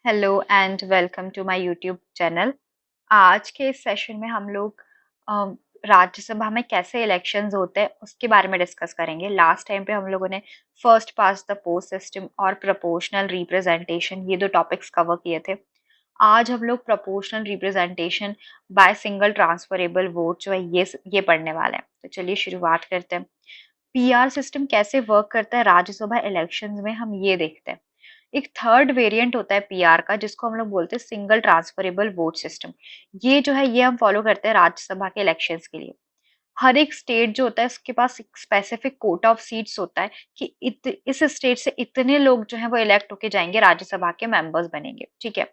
Hello and welcome to my YouTube channel. आज के इस सेशन में हम लोग राज्यसभा में कैसे इलेक्शंस होते हैं उसके बारे में डिस्कस करेंगे। लास्ट टाइम पे हम लोगों ने first past the post system और प्रोपोर्शनल रिप्रेजेंटेशन ये दो टॉपिक्स कवर किए थे। आज हम लोग proportional representation by single transferable vote जो है ये पढ़ने वाले हैं। तो चलिए शुरुआत करते हैं। पीआर सिस्टम कैसे वर्क करता है राज्यसभा इलेक्शंस में हम ये देखते हैं। एक थर्ड वेरिएंट होता है पीआर का जिसको हम लोग बोलते हैं सिंगल ट्रांसफरेबल वोट सिस्टम। ये जो है ये हम फॉलो करते हैं राज्यसभा के इलेक्शंस के लिए। हर एक स्टेट जो होता है उसके पास एक स्पेसिफिक कोटा ऑफ सीट्स होता है कि इस स्टेट से इतने लोग जो है वो इलेक्ट होके जाएंगे, राज्यसभा के मेंबर्स बनेंगे। ठीक है।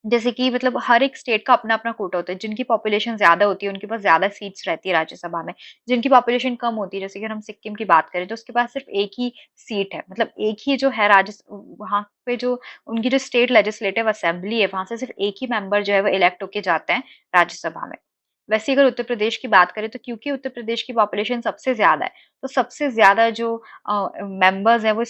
जैसे कि मतलब हर एक स्टेट का अपना अपना कोटा होता है। जिनकी पॉपुलेशन ज्यादा होती है उनके पास ज्यादा सीट्स रहती है राज्यसभा में। जिनकी पॉपुलेशन कम होती है, जैसे कि अगर हम सिक्किम की बात करें तो उसके पास सिर्फ एक ही सीट है, मतलब एक ही जो है राज्य वहां पे जो उनकी जो स्टेट लेजिस्लेटिव असेंबली है वहां से सिर्फ एक ही मेंबर जो है वो इलेक्ट होके जाते हैं राज्यसभा में। वैसे अगर उत्तर प्रदेश की बात करें तो क्योंकि उत्तर प्रदेश की पॉपुलेशन सबसे ज्यादा है, तो सबसे ज्यादा जो मेंबर्स हैं वो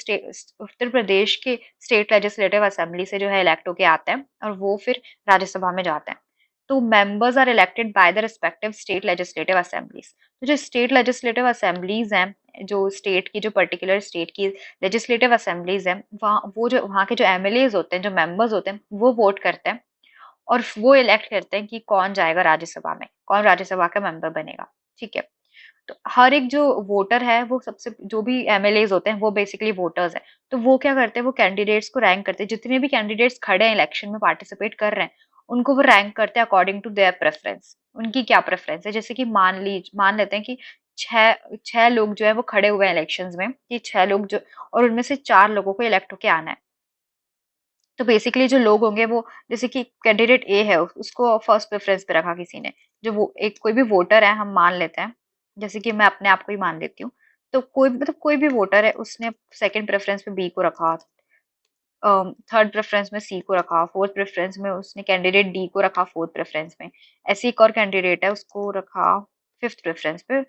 उत्तर प्रदेश के स्टेट लेजिस्लेटिव असेंबली से जो है इलेक्ट होके आते हैं और वो फिर राज्यसभा में जाते हैं। तो members are elected by the respective state legislative assemblies. तो जो स्टेट लेजिस्लेटिव असेंबलीज हैं, जो स्टेट की जो पर्टिकुलर स्टेट की लेजिस्लेटिव असेंबलीज हैं, वहाँ वो जो वहाँ के जो एमएलएज होते हैं, जो मेंबर्स होते हैं, वो वोट करते हैं और वो इलेक्ट करते हैं कि कौन जाएगा राज्यसभा में, कौन राज्यसभा का मेंबर बनेगा। ठीक है। तो हर एक जो वोटर है वो सबसे जो भी एमएलएज होते हैं वो बेसिकली वोटर्स हैं। तो वो क्या करते हैं, वो कैंडिडेट्स को रैंक करते हैं। जितने भी कैंडिडेट्स खड़े हैं इलेक्शन में पार्टिसिपेट कर रहे हैं उनको वो रैंक करते हैं अकॉर्डिंग टू देयर प्रेफरेंस। उनकी क्या प्रेफरेंस है, जैसे कि मान लेते हैं कि छह छह लोग जो है वो खड़े हुए हैं इलेक्शंस में, कि छह लोग जो, और उनमें से चार लोगों को इलेक्ट होके आना है। तो बेसिकली जो लोग होंगे वो, जैसे कि कैंडिडेट ए है उसको फर्स्ट प्रेफरेंस पे रखा किसी ने। जो वो एक कोई भी वोटर है हम मान लेते हैं, जैसे कि मैं अपने आप को ही मान लेती हूँ। तो कोई मतलब कोई भी वोटर है उसने सेकंड प्रेफरेंस पे बी को रखा, थर्ड प्रेफरेंस में सी को रखा, फोर्थ प्रेफरेंस में उसने कैंडिडेट डी को रखा, फोर्थ प्रेफरेंस में ऐसे एक और कैंडिडेट है उसको रखा फिफ्थ प्रेफरेंस पे,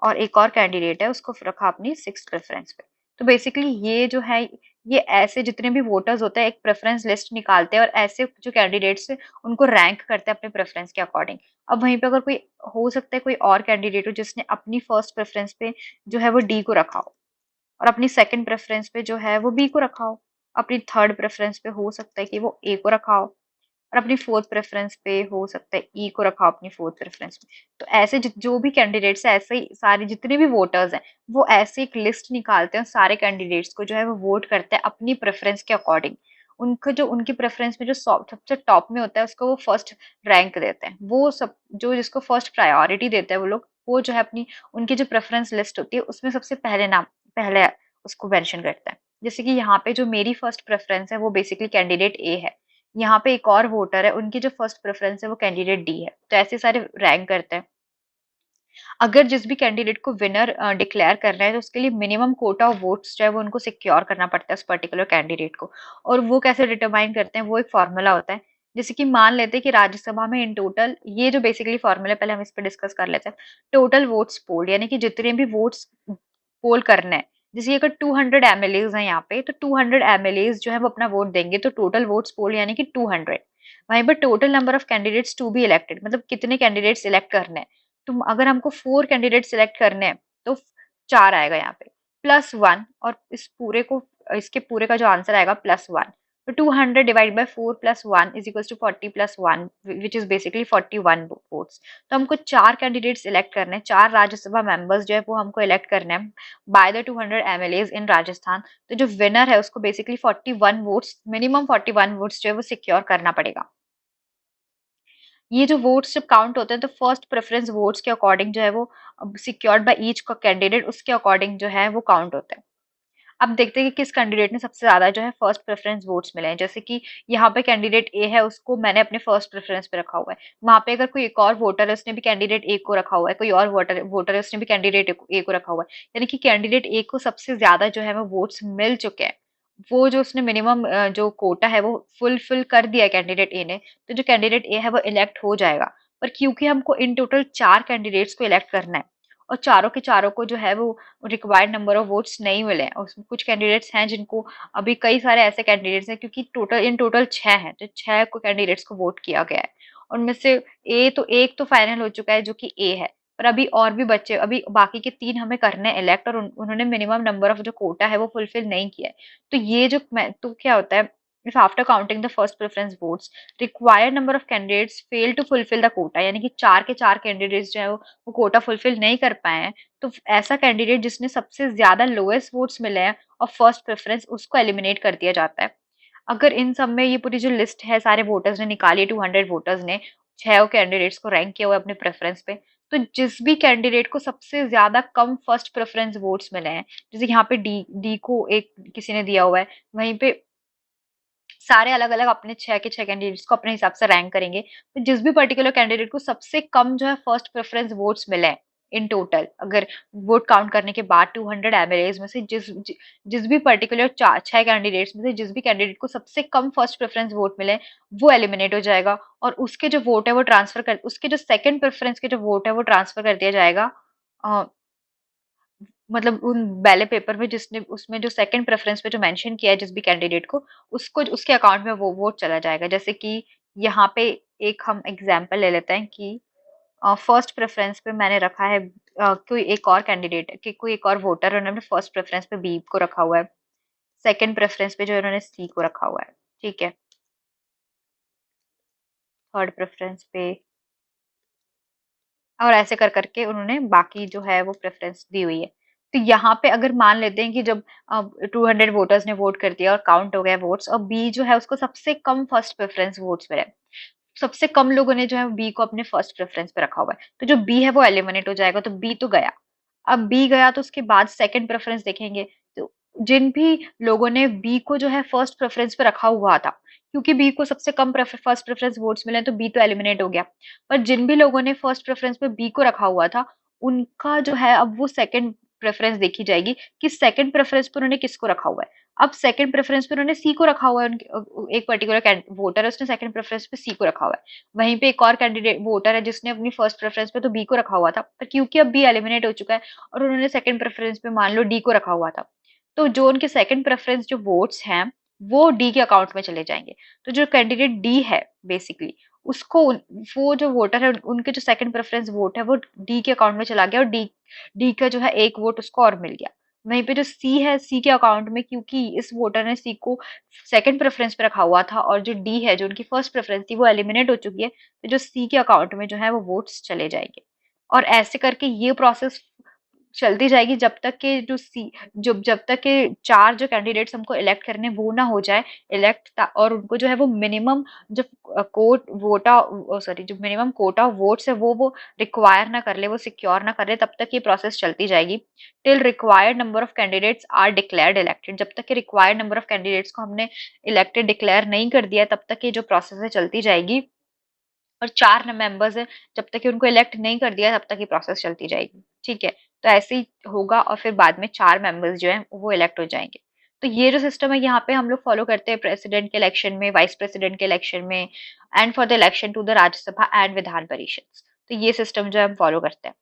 और एक और कैंडिडेट है उसको रखा अपनी सिक्स प्रेफरेंस पे। तो बेसिकली ये जो है, ये ऐसे जितने भी वोटर्स होते हैं एक प्रेफरेंस लिस्ट निकालते हैं और ऐसे जो कैंडिडेट्स हैं उनको रैंक करते हैं अपने प्रेफरेंस के अकॉर्डिंग। अब वहीं पे अगर कोई हो सकता है कोई और कैंडिडेट हो जिसने अपनी फर्स्ट प्रेफरेंस पे जो है वो डी को रखा हो, और अपनी सेकंड प्रेफरेंस पे जो है वो बी को रखा हो, अपनी थर्ड प्रेफरेंस पे हो सकता है कि वो ए को रखा हो, और अपनी फोर्थ प्रेफरेंस पे हो सकता है ई को रखा हो अपनी फोर्थ प्रेफरेंस में। तो ऐसे जो भी कैंडिडेट्स है, ऐसे ही सारे जितने भी वोटर्स हैं वो ऐसे एक लिस्ट निकालते हैं, सारे कैंडिडेट्स को जो है वो वोट करते हैं अपनी प्रेफरेंस के अकॉर्डिंग। उनको जो उनकी प्रेफरेंस में जो सबसे टॉप में होता है उसको वो फर्स्ट रैंक देते हैं। वो सब जो जिसको फर्स्ट प्रायोरिटी देते हैं वो लोग, वो जो है अपनी उनकी जो प्रेफरेंस लिस्ट होती है उसमें सबसे पहले नाम, पहले उसको मेंशन करते हैं। जैसे कि यहाँ पे जो मेरी फर्स्ट प्रेफरेंस है वो बेसिकली कैंडिडेट ए है। यहाँ पे एक और वोटर है उनकी जो फर्स्ट प्रेफरेंस है वो कैंडिडेट डी है। तो ऐसे सारे रैंक करते हैं। अगर जिस भी कैंडिडेट को विनर डिक्लेयर करना है तो उसके लिए मिनिमम कोटा ऑफ वोट्स जो है वो उनको सिक्योर करना पड़ता है उस पर्टिकुलर कैंडिडेट को। और वो कैसे डिटरमाइन करते हैं, वो एक फॉर्मूला होता है। जैसे कि मान लेते हैं कि राज्यसभा में इन टोटल, ये जो बेसिकली फॉर्मूला पहले हम इस पर डिस्कस कर लेते हैं। टोटल वोट्स पोल यानी कि जितने भी वोट्स पोल करने हैं, जैसे अगर 200 एमएलएज हैं यहाँ पे तो 200 एमएलएज जो है वो अपना वोट देंगे, तो टोटल वोट्स पोल यानी कि 200। वहीं पर total number of candidates to be elected, मतलब कितने कैंडिडेट्स इलेक्ट करने हैं। तो अगर हमको 4 कैंडिडेट सिलेक्ट करने हैं तो 4 आएगा यहाँ पे, प्लस 1, और इस पूरे को, इसके पूरे का जो आंसर आएगा +1। तो 200 divide by 4 + 1 is equals to 40 + 1 which is basically 41 votes. तो हमको 4 कैंडिडेट्स इलेक्ट करने हैं, 4 राज्यसभा मेंबर्स जो है वो हमको इलेक्ट करने हैं बाय द 200 एमएलएज इन राजस्थान। तो जो विनर है उसको बेसिकली 41 वोट्स, मिनिमम 41 वोट्स जो है वो सिक्योर करना पड़ेगा। ये जो वोट्स जब काउंट होते हैं तो फर्स्ट प्रेफरेंस वोट्स के अकॉर्डिंग जो है वो सिक्योर्ड बाय ईच कैंडिडेट, उसके अकॉर्डिंग जो है वो काउंट होता है। अब देखते हैं कि किस कैंडिडेट ने सबसे ज्यादा जो है फर्स्ट प्रेफरेंस वोट्स मिले हैं। जैसे कि यहाँ पे कैंडिडेट ए है, उसको मैंने अपने फर्स्ट प्रेफरेंस पे रखा हुआ है। वहां पे अगर कोई एक और वोटर है उसने भी कैंडिडेट ए को रखा हुआ है, कोई और वोटर वोटर है उसने भी कैंडिडेट ए को रखा हुआ है, यानी कि कैंडिडेट ए को सबसे ज्यादा जो है वो वोट्स मिल चुके हैं। वो जो उसने मिनिमम जो कोटा है वो फुलफिल कर दिया है कैंडिडेट ए ने, तो जो कैंडिडेट ए है वो इलेक्ट हो जाएगा। पर क्योंकि हमको इन टोटल 4 कैंडिडेट्स को इलेक्ट करना है और चारों के चारों को जो है वो रिक्वायर्ड नंबर ऑफ वोट्स नहीं मिले हैं। उसमें कुछ कैंडिडेट्स हैं जिनको, अभी कई सारे ऐसे कैंडिडेट्स हैं क्योंकि टोटल 6 हैं, तो 6 को कैंडिडेट्स को वोट किया गया है। उनमें से एक तो फाइनल हो चुका है जो कि ए है, पर अभी और भी बच्चे, अभी बाकी के 3 हमें करने हैं इलेक्ट, और उन्होंने मिनिमम नंबर ऑफ जो कोटा है वो फुलफिल नहीं किया है। तो ये जो तो क्या होता है, if after counting the first preference votes required number of candidates fail to fulfil the quota, यानी कि 4 के 4 कैंडिडेट्स जो है वो कोटा फुलफिल नहीं कर पाए हैं, तो ऐसा कैंडिडेट जिसने सबसे ज्यादा लोएस्ट वोट्स मिले हैं और फर्स्ट प्रेफरेंस, उसको एलिमिनेट कर दिया जाता है। अगर इन सब में ये पूरी जो लिस्ट है सारे वोटर्स ने निकाली, 200 वोटर्स ने 6 कैंडिडेट्स को रैंक किया हुआ है अपने प्रेफरेंस पे, तो जिस भी कैंडिडेट को सबसे ज्यादा कम फर्स्ट प्रेफरेंस वोट्स मिले हैं, जैसे यहाँ पे डी डी को एक किसी ने दिया हुआ है, वहीं पे सारे अलग अलग अपने 6 के 6 कैंडिडेट्स को अपने हिसाब से रैंक करेंगे, तो जिस भी पर्टिकुलर कैंडिडेट को सबसे कम जो है फर्स्ट प्रेफरेंस वोट्स मिले हैं इन टोटल, अगर वोट काउंट करने के बाद 200 एमएलएज में से जिस भी पर्टिकुलर 6 कैंडिडेट्स में से जिस भी कैंडिडेट को सबसे कम फर्स्ट प्रेफरेंस वोट मिले, वो एलिमिनेट हो जाएगा, और उसके जो वोट है वो ट्रांसफर कर, उसके जो सेकंड प्रेफरेंस के जो वोट है वो ट्रांसफर कर दिया जाएगा, मतलब उन बैलेट पेपर में जिसने, उसमें जो सेकंड प्रेफरेंस पे जो मेंशन किया है जिस भी कैंडिडेट को, उसको उसके अकाउंट में वो वोट चला जाएगा। जैसे कि यहाँ पे एक हम एग्जांपल ले लेते हैं कि फर्स्ट प्रेफरेंस पे मैंने रखा है कोई एक और कैंडिडेट, कि कोई एक और वोटर, उन्होंने फर्स्ट प्रेफरेंस पे बी को रखा हुआ है, सेकंड प्रेफरेंस पे जो उन्होंने सी को रखा हुआ है, ठीक है, थर्ड प्रेफरेंस पे, और ऐसे कर करके उन्होंने बाकी जो है वो प्रेफरेंस दी हुई है। तो यहाँ पे अगर मान लेते हैं कि जब 200 वोटर्स ने वोट कर दिया और काउंट हो गया वोट्स, और बी जो है उसको सबसे कम फर्स्ट प्रेफरेंस वोट्स मिले, सबसे कम लोगों ने जो है बी को अपने फर्स्ट प्रेफरेंस पे रखा हुआ है, तो जो बी है वो एलिमिनेट हो जाएगा, तो बी तो गया। अब बी गया तो उसके बाद सेकंड प्रेफरेंस देखेंगे, तो जिन भी लोगों ने बी को जो है फर्स्ट प्रेफरेंस पे रखा हुआ था, क्योंकि बी को सबसे कम फर्स्ट प्रेफरेंस वोट्स मिले तो बी तो एलिमिनेट हो गया, पर जिन भी लोगों ने फर्स्ट प्रेफरेंस पे बी को रखा हुआ था, उनका जो है अब वो सेकंड प्रेफरेंस देखी जाएगी कि सेकंड प्रेफरेंस पे उन्होंने किसको रखा हुआ है। अब सेकंड प्रेफरेंस पे उन्होंने सी को रखा हुआ है, एक पर्टिकुलर वोटर है उसने सेकंड प्रेफरेंस पे सी को रखा हुआ है, वहीं पे एक और कैंडिडेट वोटर है जिसने अपनी फर्स्ट प्रेफरेंस पे तो बी को रखा हुआ था, पर क्योंकि अब बी एलिमिनेट हो चुका है और उन्होंने सेकंड प्रेफरेंस पे मान लो डी को रखा हुआ था, तो जो उनके सेकंड प्रेफरेंस जो वोट्स हैं वो डी के अकाउंट में चले जाएंगे। तो जो कैंडिडेट डी है बेसिकली, उसको वो जो वोटर है उनके जो सेकंड प्रेफरेंस वोट है वो डी के अकाउंट में चला गया, और डी डी का जो है एक वोट उसको और मिल गया। वहीं पे जो सी है, सी के अकाउंट में क्योंकि इस वोटर ने सी को सेकंड प्रेफरेंस पे रखा हुआ था, और जो डी है जो उनकी फर्स्ट प्रेफरेंस थी वो एलिमिनेट हो चुकी है, तो जो सी के अकाउंट में जो है वो वोट्स चले जाएंगे। और ऐसे करके ये प्रोसेस चलती जाएगी जब तक के जो सी जब तक के 4 जो कैंडिडेट्स हमको इलेक्ट करने वो ना हो जाए इलेक्ट, और उनको जो है वो मिनिमम जो कोट वोटा सॉरी जो मिनिमम कोटा वोट्स है वो रिक्वायर ना कर ले, वो सिक्योर ना कर ले, तब तक ये प्रोसेस चलती जाएगी till required number of candidates are declared elected. जब तक के रिक्वायर्ड नंबर ऑफ कैंडिडेट्स को हमने इलेक्टेड डिक्लेयर नहीं कर दिया तब तक ये जो प्रोसेस है चलती जाएगी, और 4 मेंबर्स है, जब तक कि उनको इलेक्ट नहीं कर दिया तब तक ये प्रोसेस चलती जाएगी, ठीक है। तो ऐसे ही होगा और फिर बाद में 4 मेंबर्स जो हैं वो इलेक्ट हो जाएंगे। तो ये जो सिस्टम है यहाँ पे हम लोग फॉलो करते हैं प्रेसिडेंट के इलेक्शन में, वाइस प्रेसिडेंट के इलेक्शन में, and for the election to the Rajya Sabha and Vidhan Parishad. तो ये सिस्टम जो है हम फॉलो करते हैं।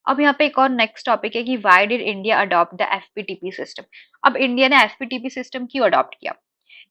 अब यहाँ पे एक और नेक्स्ट टॉपिक है कि why did India adopt the FPTP system. अब इंडिया ने एफपीटीपी सिस्टम क्यों अडॉप्ट किया,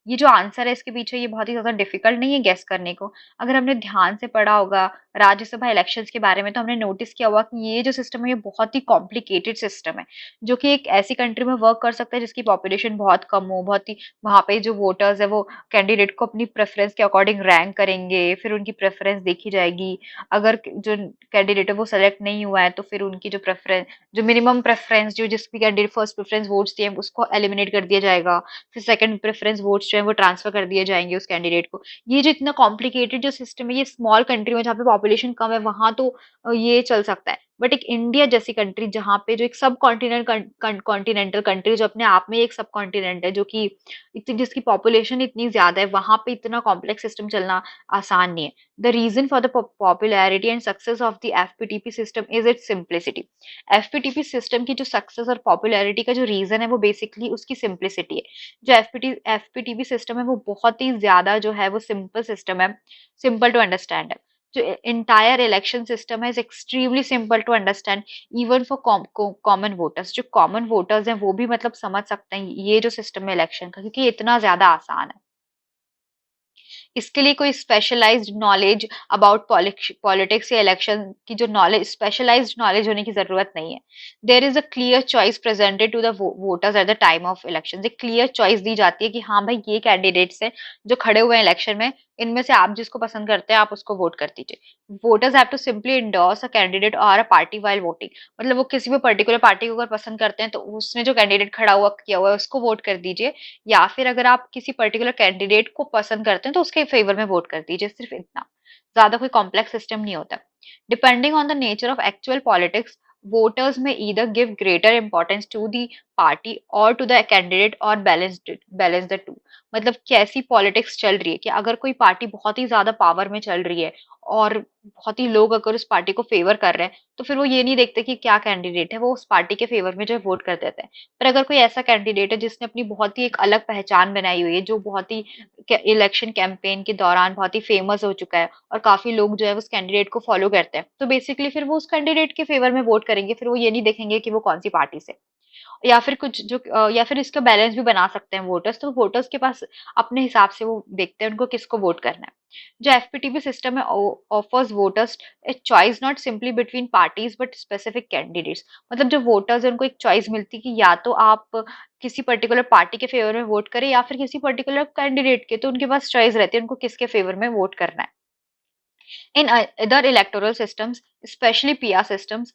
ये जो आंसर है इसके पीछे ये बहुत ही ज़्यादा डिफिकल्ट नहीं है गेस करने को। अगर हमने ध्यान से पढ़ा होगा राज्यसभा इलेक्शंस के बारे में तो हमने नोटिस किया होगा कि ये जो सिस्टम है ये बहुत ही कॉम्प्लिकेटेड सिस्टम है, जो कि एक ऐसी कंट्री में वर्क कर सकता है जिसकी पॉपुलेशन बहुत कम हो, बहुत ही वहाँ पे जो वोटर्स है वो कैंडिडेट को अपनी प्रेफरेंस के अकॉर्डिंग रैंक करेंगे, फिर उनकी प्रेफरेंस देखी जाएगी। अगर जो कैंडिडेट है वो सेलेक्ट नहीं हुआ है तो फिर उनकी जो प्रेफरेंस, जो मिनिमम प्रेफरेंस जो जिस भी कैंडिडेट फर्स्ट प्रेफरेंस वोट्स दिए उसको एलिमिनेट कर दिया जाएगा, फिर सेकंड प्रेफरेंस वोट्स जो है वो ट्रांसफर कर दिए जाएंगे उस कैंडिडेट को। ये जो इतना कॉम्प्लिकेटेड जो सिस्टम है ये स्मॉल कंट्री में जहाँ पे पॉपुलेशन कम है वहां तो ये चल सकता है, बट एक इंडिया जैसी कंट्री जहाँ पे जो एक सब कॉन्टिनेंटल कंट्री जो अपने आप में एक सब कॉन्टिनेंट है, जो कि इतनी जिसकी पॉपुलेशन इतनी ज्यादा है, वहां पे इतना कॉम्प्लेक्स सिस्टम चलना आसान नहीं है। The reason for the popularity and success of the FPTP system is its simplicity. FPTP system की जो सक्सेस और पॉपुलैरिटी का जो रीजन है वो बेसिकली उसकी सिंप्लिसिटी है। जो एफपीटीबी सिस्टम है वो बहुत ही ज्यादा जो है वो सिंपल सिस्टम है, सिंपल टू अंडरस्टैंड है। जो entire election system है is extremely simple to understand even for common voters. जो common voters हैं वो भी मतलब समझ सकते हैं ये जो system है election का, क्योंकि ये इतना ज्यादा आसान है। इसके लिए कोई स्पेशलाइज्ड नॉलेज अबाउट पॉलिटिक्स या इलेक्शन की जो नॉलेज स्पेशलाइज्ड नॉलेज होने की जरूरत नहीं है। There is a clear choice presented to the voters at the time of election. एक क्लियर चॉइस दी जाती है कि हाँ भाई ये कैंडिडेट्स हैं जो खड़े हुए हैं इलेक्शन में, इनमें से आप जिसको पसंद करते हैं आप उसको वोट कर दीजिए। Voters have to simply endorse a candidate और अ पार्टी व्हाइल वोटिंग। मतलब वो किसी भी पर्टिकुलर पार्टी को अगर पसंद करते हैं तो उसने जो कैंडिडेट खड़ा हुआ किया हुआ है उसको वोट कर दीजिए, या फिर अगर आप किसी पर्टिकुलर कैंडिडेट को पसंद करते हैं तो उसके फेवर में वोट कर दीजिए, सिर्फ इतना। ज्यादा कोई कॉम्प्लेक्स सिस्टम नहीं होता। Depending on the nature of actual politics, voters में either give greater importance to the party or to the candidate or balance the two. मतलब कैसी पॉलिटिक्स चल रही है कि अगर कोई पार्टी बहुत ही ज्यादा पावर में चल रही है और बहुत ही लोग अगर उस पार्टी को फेवर कर रहे हैं तो फिर वो ये नहीं देखते कि क्या कैंडिडेट है, वो उस पार्टी के फेवर में जो है वोट कर देते हैं। पर अगर कोई ऐसा कैंडिडेट है जिसने अपनी बहुत ही एक अलग पहचान बनाई हुई है, जो बहुत ही इलेक्शन कैंपेन के दौरान बहुत ही फेमस हो चुका है और काफी लोग जो है उस कैंडिडेट को फॉलो करते हैं, तो बेसिकली फिर वो उस कैंडिडेट के फेवर में वोट करेंगे, फिर वो ये नहीं देखेंगे कि वो कौन सी पार्टी से। या फिर कुछ जो या फिर इसका बैलेंस भी बना सकते हैं वोटर्स, तो वोटर्स के पास अपने हिसाब से वो देखते हैं उनको किसको वोट करना है। जो एफपीटीबी सिस्टम है offers voters a choice not simply between parties but specific candidates. मतलब जो वोटर्स है उनको एक चॉइस मिलती है कि या तो आप किसी पर्टिकुलर पार्टी के फेवर में वोट करें या फिर किसी पर्टिकुलर कैंडिडेट के, तो उनके पास चॉइस रहती है उनको किसके फेवर में वोट करना है। In other electoral systems, especially PR systems,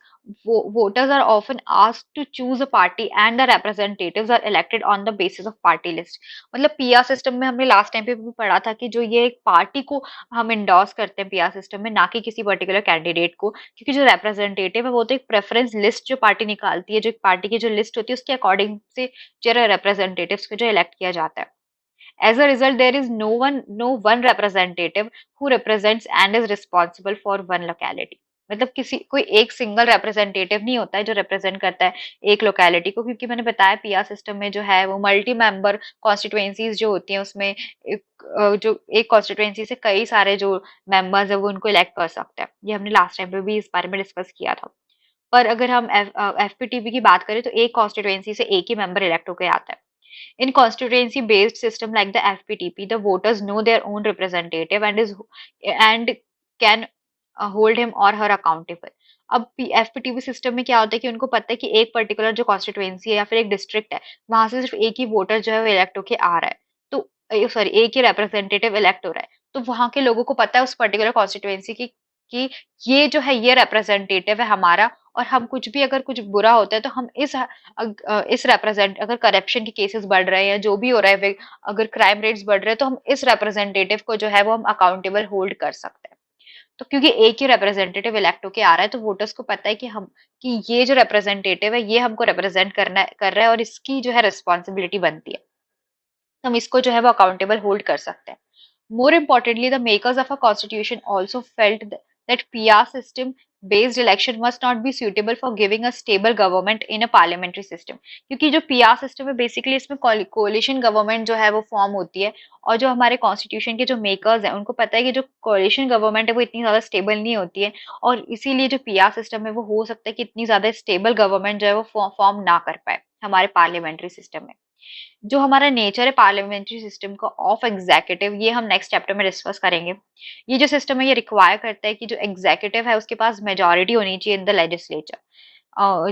voters are often asked to choose a party and the representatives are elected on the basis of party list. मतलब पीआर सिस्टम में हमने लास्ट टाइम पे भी पढ़ा था कि जो ये एक पार्टी को हम इंडोर्स करते हैं पीआर सिस्टम में, ना कि किसी पर्टिकुलर कैंडिडेट को, क्योंकि जो रिप्रेजेंटेटिव है वो तो एक प्रेफरेंस लिस्ट जो पार्टी निकालती है, जो पार्टी की जो लिस्ट होती है उसके अकॉर्डिंग से जो रिप्रेजेंटेटिव्स को जो इलेक्ट किया जाता है। As a result, there is no one representative who represents and is responsible for one locality. मतलब किसी कोई एक सिंगल रिप्रेजेंटेटिव नहीं होता है जो रिप्रेजेंट करता है एक लोकेलिटी को, क्योंकि मैंने बताया पीआर सिस्टम में जो है वो मल्टी मेंबर कॉन्स्टिट्यूएंसीज जो होती हैं उसमें जो एक कॉन्स्टिट्यूएंसी से कई सारे जो मेंबर्स है वो उनको इलेक्ट कर सकते हैं। ये हमने लास्ट टाइम पे भी इस बारे में डिस्कस किया था। पर अगर हम एफपीटीबी की बात करें तो एक कॉन्स्टिट्यूएंसी से एक ही मेंबर इलेक्ट होकर आता है। In constituency-based system like the FPTP, the voters know their own representative and can hold him or her accountable. अब एफपीटीपी सिस्टम में क्या होता है कि उनको पता है कि एक पर्टिकुलर जो कॉन्स्टिट्यूएंसी है या फिर एक डिस्ट्रिक्ट है वहां से सिर्फ एक ही वोटर जो है वो इलेक्ट होके आ रहा है, तो सॉरी एक ही रिप्रेजेंटेटिव इलेक्ट हो रहा है, तो वहां के लोगों को पता है उस पर्टिकुलर कॉन्स्टिट्यूएंसी की कि ये जो है ये रिप्रेजेंटेटिव है हमारा, और हम कुछ भी अगर कुछ बुरा होता है तो हम इस रिप्रेजेंट अगर करप्शन के केसेस बढ़ रहे हैं या जो भी हो रहा है, अगर क्राइम रेट्स बढ़ रहे हैं तो हम इस रिप्रेजेंटेटिव को जो है वो हम अकाउंटेबल होल्ड कर सकते हैं। तो क्योंकि एक ही रिप्रेजेंटेटिव इलेक्ट होके आ रहा है तो वोटर्स को पता है कि ये जो रिप्रेजेंटेटिव है ये हमको रिप्रेजेंट कर रहा है और इसकी जो है रिस्पॉन्सिबिलिटी बनती है, तो हम इसको जो है वो अकाउंटेबल होल्ड कर सकते हैं। More importantly, the makers of a constitution also felt that PR system based election must not be suitable for giving a stable government in a parliamentary system. क्योंकि जो PR सिस्टम है basically इसमें coalition government जो है वो form होती है, और जो हमारे कॉन्स्टिट्यूशन के जो मेकर्स हैं उनको पता है कि जो कोलिशन गवर्नमेंट है वो इतनी ज्यादा स्टेबल नहीं होती है, और इसीलिए जो पीआर सिस्टम है वो हो सकता है कि इतनी ज्यादा स्टेबल गवर्नमेंट जो है वो फॉर्म ना कर पाए हमारे पार्लियामेंट्री सिस्टम में। जो हमारा नेचर है पार्लियामेंट्री सिस्टम का ऑफ एग्जीक्यूटिव, ये हम नेक्स्ट चैप्टर में डिस्कस करेंगे। ये जो सिस्टम है ये रिक्वायर करता है कि जो एग्जीक्यूटिव है उसके पास मेजोरिटी होनी चाहिए इन द लेजिस्लेचर।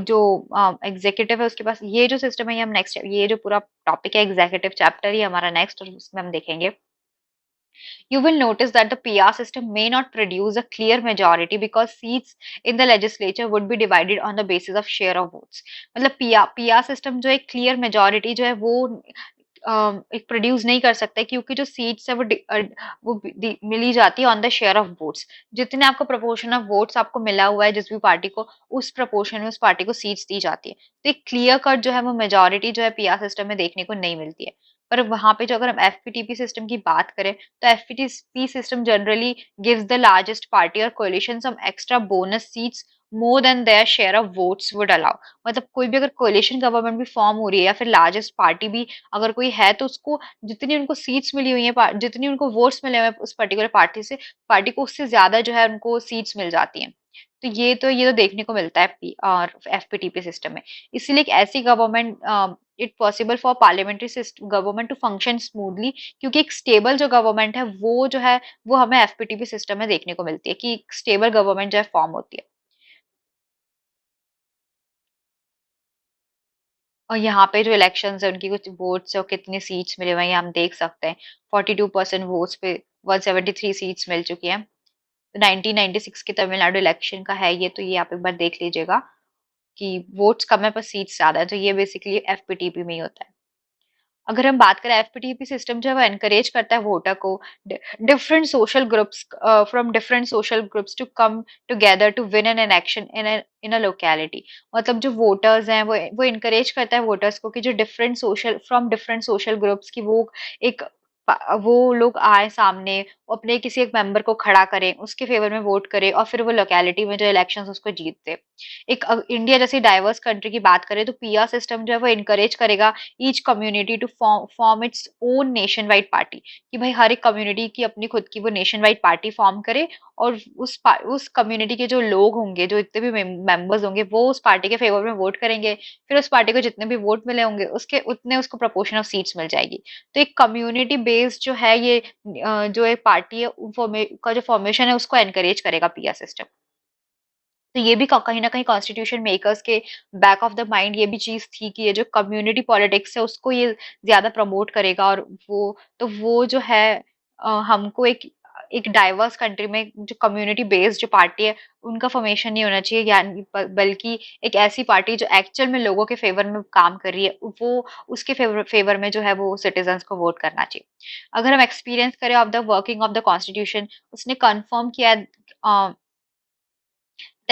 जो एग्जीक्यूटिव है उसके पास, ये जो सिस्टम है ये हम नेक्स्ट, ये जो पूरा टॉपिक है एग्जीक्यूटिव चैप्टर ये हमारा नेक्स्ट, और उसमें हम देखेंगे। You will notice that the PR system may not produce a clear majority because seats in the legislature would be divided on the basis of share of votes. मतलब PR system जो एक clear majority जो है वो एक produce नहीं कर सकता है, क्योंकि जो सीट्स है वो मिली जाती है on the share of votes. जितने आपको प्रोपोर्शन ऑफ वोट्स आपको मिला हुआ है जिस भी पार्टी को, उस प्रोपोर्शन में उस पार्टी को सीट्स दी जाती है। तो एक क्लियर कट जो है वो मेजोरिटी जो है पीआर सिस्टम में देखने को नहीं मिलती है। पर वहां पे जो अगर हम एफपीटीपी सिस्टम की बात करें तो FPTP system generally gives the largest party or coalition some extra bonus seats more than their share of votes would allow। मतलब कोई भी अगर कोalition गवर्नमेंट भी फॉर्म हो रही है या फिर लार्जेस्ट पार्टी भी अगर कोई है तो उसको जितनी उनको सीट्स मिली हुई है, जितनी उनको वोट्स मिले हुए हैं उस पर्टिकुलर पार्टी से, पार्टी को उससे ज्यादा जो है उनको सीट्स मिल जाती हैं। तो ये तो देखने को मिलता है और एफपीटीपी सिस्टम में। इसीलिए एक ऐसी government it possible for parliamentary government to function smoothly, क्योंकि एक स्टेबल जो गवर्नमेंट है वो जो है वो हमें एफपीटीपी सिस्टम में देखने को मिलती है कि स्टेबल गवर्नमेंट जो है फॉर्म होती है। और यहाँ पे जो इलेक्शंस है उनकी कुछ वोट्स और कितनी सीट्स मिले हुए हैं ये हम देख सकते हैं। 42% वोट्स पे 173 सीट्स मिल चुकी हैं। 1996 के तमिलनाडु इलेक्शन का है ये, तो ये आप एक बार देख लीजिएगा कि वोट्स कम है पर सीट्स ज्यादा है, तो ये बेसिकली एफपीटीपी में ही होता है। अगर हम बात करें एफपीटीपी सिस्टम जो है वो एनकरेज करता है वोटर को different social groups from different social groups to come together to win an election in a locality. मतलब जो वोटर्स हैं वो इनकरेज करता है वोटर्स को कि जो different social from different social groups की वो एक वो लोग आए सामने, अपने किसी एक मेंबर को खड़ा करें, उसके फेवर में वोट करें और फिर वो लोकेलिटी में जो इलेक्शंस उसको जीतते। एक इंडिया जैसी डाइवर्स कंट्री की बात करें तो पीआर सिस्टम जो है वो इनकरेज करेगा each community to form its own nation wide party, कि भाई हर एक कम्युनिटी की अपनी खुद की वो नेशन वाइड पार्टी फॉर्म करे और उस कम्युनिटी के जो लोग होंगे, जो इतने भी मेंबर्स होंगे, वो उस पार्टी के फेवर में वोट करेंगे। फिर उस पार्टी को जितने भी वोट मिले होंगे उसके उतने उसको प्रोपोर्शन ऑफ सीट्स मिल जाएगी। तो एक कम्युनिटी बेस्ड जो है ये जो एक पार्टी है का जो फॉर्मेशन है उसको एनकरेज करेगा पीआर सिस्टम। तो ये भी कहीं ना कहीं कॉन्स्टिट्यूशन मेकर्स के बैक ऑफ द माइंड ये भी चीज थी कि ये जो कम्युनिटी पॉलिटिक्स है उसको ये ज्यादा प्रमोट करेगा। और वो जो है हमको एक डाइवर्स कंट्री में जो कम्युनिटी बेस्ड जो पार्टी है उनका फॉर्मेशन नहीं होना चाहिए, यानी बल्कि एक ऐसी पार्टी जो एक्चुअल में लोगों के फेवर में काम कर रही है वो उसके फेवर में जो है वो सिटीजन्स को वोट करना चाहिए। अगर हम एक्सपीरियंस करें of the working of the constitution, उसने कंफर्म किया the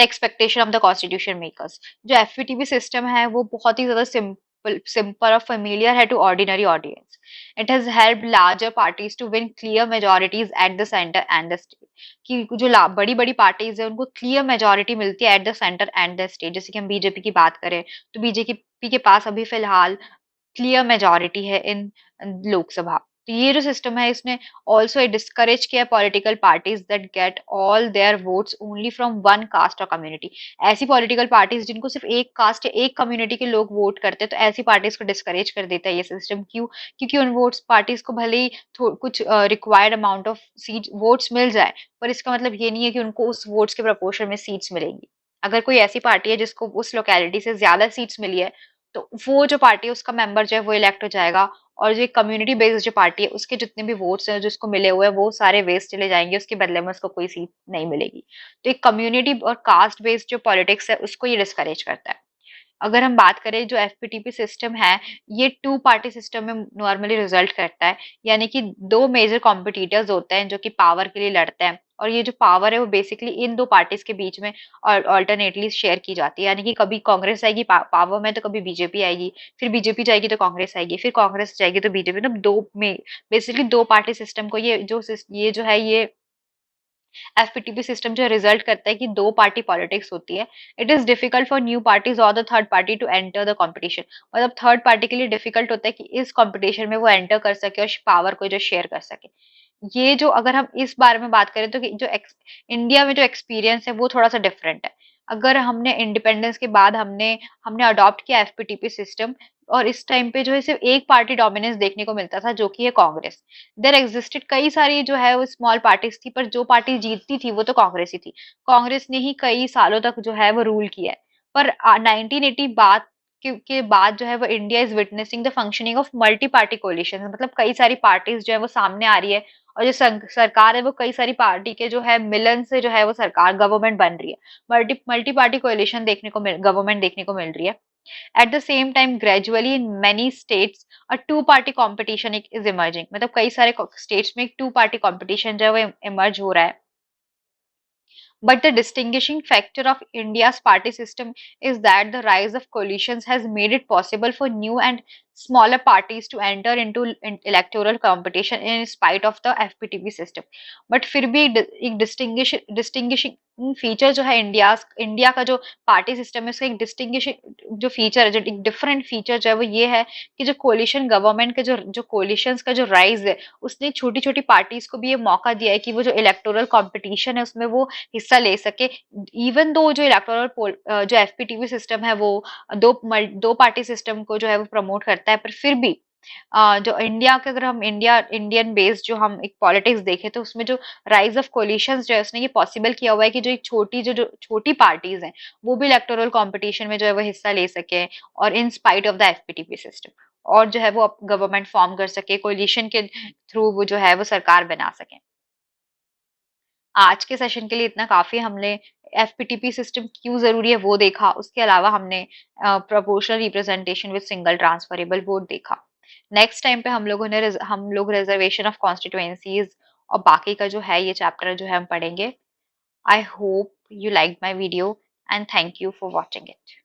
expectation of the constitution makers. जो एफपीटीबी सिस्टम है वो बहुत ही ज्यादा सिंपल और फेमिलियर है to ordinary audience. It has help larger parties to win clear majorities at the centre and the state. कि जो बड़ी बड़ी पार्टीज है उनको क्लियर मेजोरिटी मिलती है at the centre and the state. जैसे कि हम बीजेपी की बात करें तो बीजेपी के पास अभी फिलहाल क्लियर मेजोरिटी है इन लोकसभा। तो ये जो सिस्टम है इसने ऑल्सो डिस्करेज किया political parties that get all there votes only from one cast और कम्युनिटी। ऐसी पॉलिटिकल पार्टीज जिनको सिर्फ एक कास्ट या एक कम्युनिटी के लोग वोट करते हैं, तो ऐसी पार्टीज को डिस्करेज कर देता है ये सिस्टम। क्यों? क्योंकि उन वोट्स पार्टीज को भले ही कुछ required amount of seat votes मिल जाए, पर इसका मतलब ये नहीं है कि उनको उस वोट्स के प्रपोर्शन में सीट्स मिलेंगी। अगर कोई ऐसी पार्टी है जिसको उस लोकेलिटी से ज्यादा सीट्स मिली है, तो वो जो पार्टी है उसका मेंबर जो है वो इलेक्ट हो जाएगा। और जो कम्युनिटी बेस्ड जो पार्टी है उसके जितने भी वोट्स हैं जो उसको मिले हुए हैं वो सारे वेस्ट चले जाएंगे, उसके बदले में उसको कोई सीट नहीं मिलेगी। तो एक कम्युनिटी और कास्ट बेस्ड जो पॉलिटिक्स है उसको ये डिस्करेज करता है। अगर हम बात करें जो एफपीटीपी सिस्टम है, ये टू पार्टी सिस्टम में नॉर्मली रिजल्ट करता है। यानी कि दो मेजर कॉम्पिटिटर्स होते हैं जो कि पावर के लिए लड़ते हैं, और ये जो पावर है वो बेसिकली इन दो पार्टीज के बीच में ऑल्टरनेटली शेयर की जाती है। यानी कि कभी कांग्रेस आएगी पावर में तो कभी बीजेपी आएगी, फिर बीजेपी जाएगी तो कांग्रेस आएगी, फिर कांग्रेस जाएगी तो बीजेपी। मतलब दो में बेसिकली दो पार्टी सिस्टम को ये जो है ये एफपीटीपी सिस्टम जो रिजल्ट करता है कि दो पार्टी पॉलिटिक्स होती है। It is difficult for new parties or the third party to enter the competition. मतलब थर्ड पार्टी के लिए डिफिकल्ट होता है कि इस कंपटीशन में वो एंटर कर सके और पावर को जो शेयर कर सके। ये जो अगर हम इस बारे में बात करें तो कि जो इंडिया में जो एक्सपीरियंस है वो थोड़ा सा डिफरेंट है। अगर हमने इंडिपेंडेंस के बाद हमने हमने अडॉप्ट किया एफपीटीपी सिस्टम, और इस टाइम पे जो है सिर्फ एक पार्टी डोमिनेंस देखने को मिलता था जो कि है कांग्रेस। देयर एग्जिस्टेड कई सारी जो है वो स्मॉल पार्टीज थी, पर जो पार्टी जीतती थी वो तो कांग्रेस ही थी। कांग्रेस ने ही कई सालों तक जो है वो रूल किया है। पर 1980 के बाद जो है वो India is witnessing the functioning of multi party coalition. मतलब कई सारी पार्टीज जो है वो सामने आ रही है, और जो सरकार है वो कई सारी पार्टी के जो है मिलन से जो है वो सरकार गवर्नमेंट बन रही है। मल्टी पार्टी कोलिशन गवर्नमेंट देखने को मिल रही है। At the same time gradually in many states a two party competition is emerging. मतलब कई सारे स्टेट्स में एक टू पार्टी कॉम्पिटिशन जो है वो इमर्ज हो रहा है। But the distinguishing factor of India's party system is that the rise of coalitions has made it possible for new and smaller parties to enter into electoral competition in spite of the FPTP system. But फिर भी एक distinguishing feature जो है India का जो party system है उसका एक डिस्टिंग्विशिंग जो फीचर है, जो एक डिफरेंट फीचर जो है वो ये है कि जो कोलिशन गवर्नमेंट के जो कोलिशंस का जो राइज है उसने छोटी छोटी पार्टीज को भी ये मौका दिया है कि वो जो इलेक्टोरल कंपटीशन है उसमें वो हिस्सा ले सके। इवन दो जो इलेक्टोरल जो एफपीटीवी सिस्टम है वो दो पार्टी सिस्टम को जो है वो प्रमोट करता है, पर फिर भी जो इंडिया के, अगर हम इंडियन बेस्ड जो हम एक पॉलिटिक्स देखें तो उसमें जो राइज ऑफ कोलिशंस जो है उसने ये पॉसिबल किया हुआ है कि जो एक जो छोटी पार्टीज हैं वो भी इलेक्टोरल कंपटीशन में जो है वो हिस्सा ले सके, और in spite of the FPTP system, और जो है वो गवर्नमेंट फॉर्म कर सके, कोलिशन के थ्रू वो जो है वो सरकार बना सके। आज के सेशन के लिए इतना काफी। हमने एफपीटीपी सिस्टम क्यों जरूरी है वो देखा, उसके अलावा हमने proportional representation with single transferable vote देखा। नेक्स्ट टाइम पे हम लोग रिजर्वेशन ऑफ कॉन्स्टिट्यूएंसीज और बाकी का जो है ये चैप्टर जो है हम पढ़ेंगे। I hope you like my video and thank you for watching it.